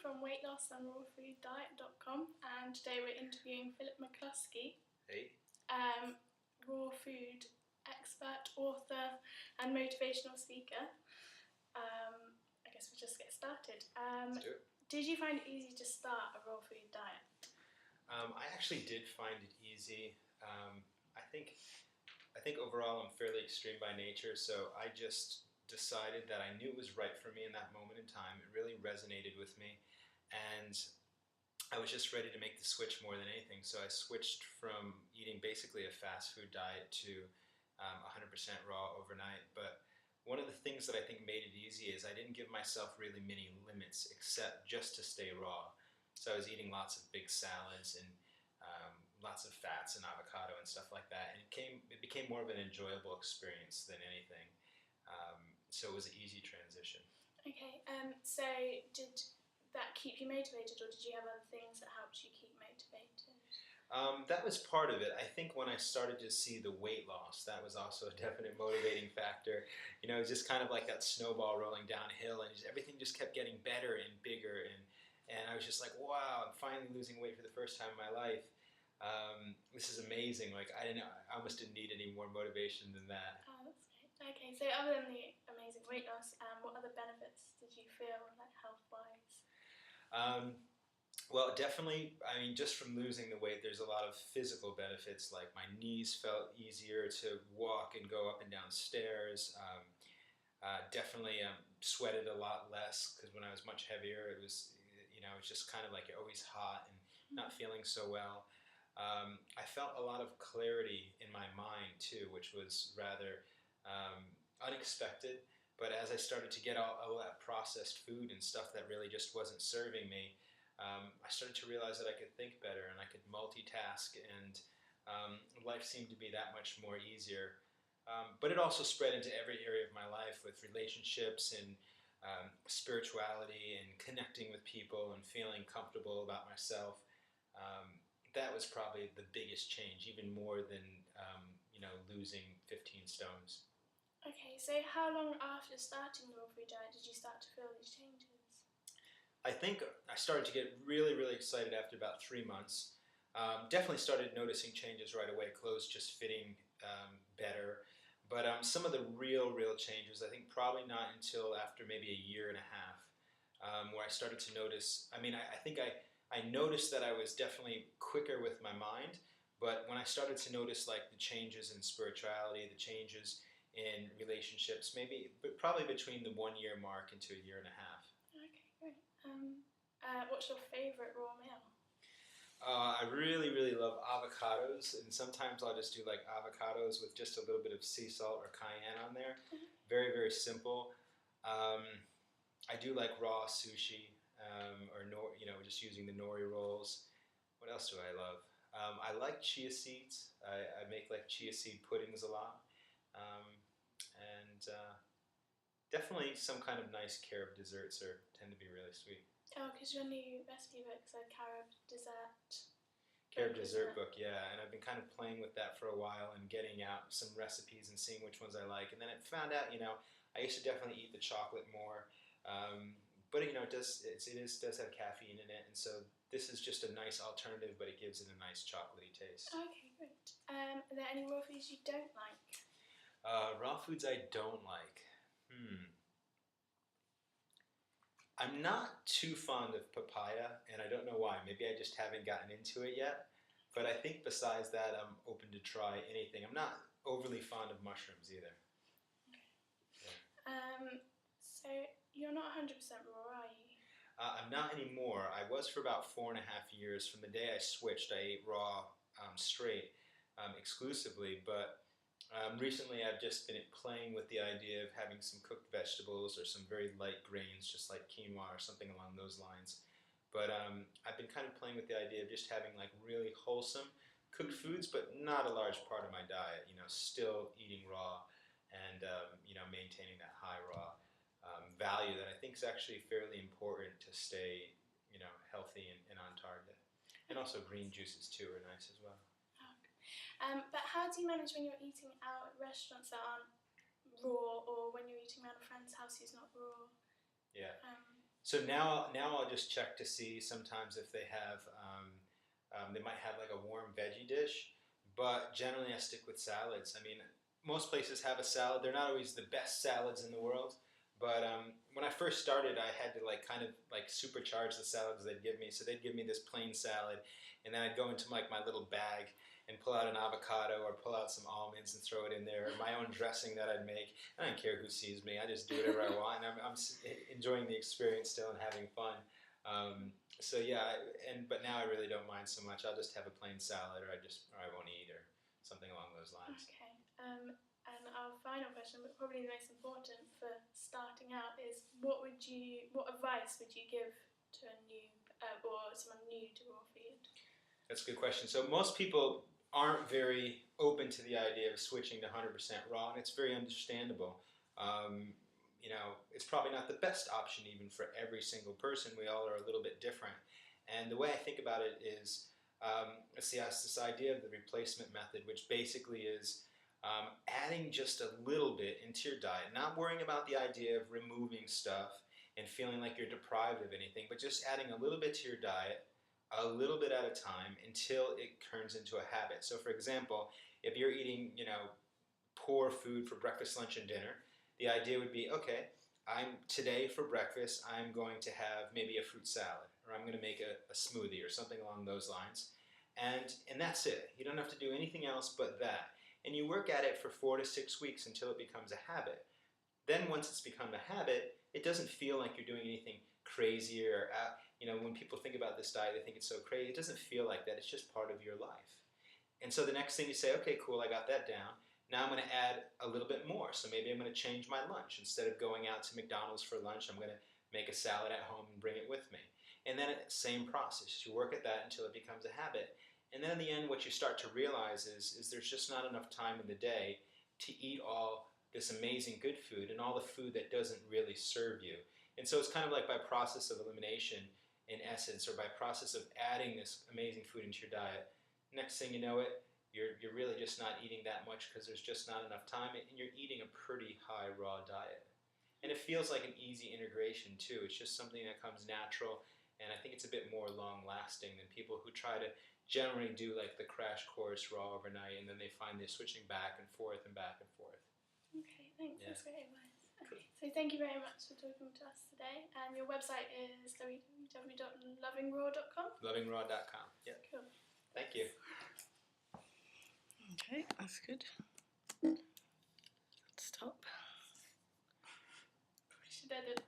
from weightlossandrawfooddiet.com, and today we're interviewing Philip McCluskey. Hey. Raw food expert, author and motivational speaker. I guess we'll just get started. Let's do it. Did you find it easy to start a raw food diet? I actually did find it easy. I think overall I'm fairly extreme by nature, so I just decided that I knew it was right for me in that moment in time. It really resonated with me, and I was just ready to make the switch more than anything. So I switched from eating basically a fast food diet to 100% raw overnight. But one of the things that I think made it easy is I didn't give myself really many limits except just to stay raw. So I was eating lots of big salads and lots of fats and avocado and stuff like that, and it became more of an enjoyable experience than anything. So it was an easy transition. Okay, so did that keep you motivated, or did you have other things that helped you keep motivated? That was part of it. I think when I started to see the weight loss, that was also a definite motivating factor. You know, it was just kind of like that snowball rolling downhill, and everything just kept getting better and bigger, and I was just like, wow, I'm finally losing weight for the first time in my life. This is amazing. Like, I almost didn't need any more motivation than that. Oh, that's great. Okay, so other than the amazing weight loss, what other benefits did you feel, like health-wise? Well, definitely, I mean, just from losing the weight, there's a lot of physical benefits, like my knees felt easier to walk and go up and down stairs. Definitely sweated a lot less, because when I was much heavier, it was just kind of like always hot and not feeling so well. I felt a lot of clarity in my mind too, which was rather unexpected. But as I started to get all that processed food and stuff that really just wasn't serving me, I started to realize that I could think better and I could multitask, and life seemed to be that much more easier. But it also spread into every area of my life, with relationships and spirituality and connecting with people and feeling comfortable about myself. That was probably the biggest change, even more than losing 15 stones. Okay, so how long after starting the raw food diet did you start to feel these changes? I think I started to get really, really excited after about 3 months. Definitely started noticing changes right away, clothes just fitting better. But some of the real changes, I think probably not until after maybe a year and a half, where I started to notice. I mean, I think I noticed that I was definitely quicker with my mind, but when I started to notice like the changes in spirituality, the changes in relationships, probably between the 1 year mark into a year and a half. Okay, great. What's your favourite raw meal? I really love avocados, and sometimes I'll just do like avocados with just a little bit of sea salt or cayenne on there. Very simple. I do like raw sushi, or just using the nori rolls. What else do I love? I like chia seeds. I make like chia seed puddings a lot, and definitely some kind of nice carob desserts tend to be really sweet. Oh, because your new recipe book's a carob dessert. Carob dessert book, yeah, and I've been kind of playing with that for a while and getting out some recipes and seeing which ones I like. And then I found out, I used to definitely eat the chocolate more, but it does have caffeine in it, and so this is just a nice alternative, but it gives it a nice chocolatey taste. Okay, great. Are there any raw foods you don't like? Raw foods I don't like. I'm not too fond of papaya, and I don't know why. Maybe I just haven't gotten into it yet. But I think besides that, I'm open to try anything. I'm not overly fond of mushrooms either. Okay. Yeah. So you're not 100% raw, are you? I'm not anymore. I was for about 4.5 years. From the day I switched, I ate raw straight exclusively, but recently I've just been playing with the idea of having some cooked vegetables or some very light grains, just like quinoa or something along those lines. But I've been kind of playing with the idea of just having like really wholesome cooked foods, but not a large part of my diet. Still eating raw and maintaining that high raw value that I think is actually fairly important to stay healthy and on target. And also green juices too are nice as well. But how do you manage when you're eating out at restaurants that aren't raw, or when you're eating around a friend's house who's not raw? Yeah. So now I'll just check to see sometimes if they have, they might have like a warm veggie dish, but generally I stick with salads. I mean, most places have a salad. They're not always the best salads in the world, but when I first started, I had to like kind of like supercharge the salads they'd give me. So they'd give me this plain salad, and then I'd go into like my little bag and pull out an avocado or pull out some almonds and throw it in there, or my own dressing that I'd make. I don't care who sees me. I just do whatever I want, and I'm enjoying the experience still and having fun. So yeah, but now I really don't mind so much. I'll just have a plain salad, or I won't eat, or something along those lines. Okay. And our final question, but probably the most important for starting out, is what advice would you give to a new or someone new to raw food? That's a good question. So most people aren't very open to the idea of switching to 100% raw, and it's very understandable. You know, it's probably not the best option even for every single person. We all are a little bit different. And the way I think about it is, it's this idea of the replacement method, which basically is adding just a little bit into your diet, not worrying about the idea of removing stuff and feeling like you're deprived of anything, but just adding a little bit to your diet, a little bit at a time, until it turns into a habit. So for example, if you're eating, you know, poor food for breakfast, lunch, and dinner, the idea would be, okay, today for breakfast, I'm going to have maybe a fruit salad, or I'm going to make a smoothie or something along those lines. And that's it. You don't have to do anything else but that. And you work at it for 4 to 6 weeks until it becomes a habit. Then once it's become a habit, it doesn't feel like you're doing anything crazy or, you know, when people think about this diet, they think it's so crazy. It doesn't feel like that. It's just part of your life. And so the next thing you say, okay, cool, I got that down. Now I'm going to add a little bit more. So maybe I'm going to change my lunch. Instead of going out to McDonald's for lunch, I'm going to make a salad at home and bring it with me. And then same process. You work at that until it becomes a habit. And then in the end, what you start to realize is there's just not enough time in the day to eat all this amazing good food and all the food that doesn't really serve you. And so it's kind of like by process of elimination, in essence, or by process of adding this amazing food into your diet, next thing you know it, you're really just not eating that much because there's just not enough time, and you're eating a pretty high raw diet. And it feels like an easy integration too. It's just something that comes natural, and I think it's a bit more long-lasting than people who try to generally do like the crash course raw overnight, and then they find they're switching back and forth and back and forth. Okay, thanks. Yeah. That's great advice. Okay, so thank you very much for talking to us today. And your website is www.lovingraw.com? Lovingraw.com. Yeah. Cool. Thank you. Okay, that's good. Stop. Should edit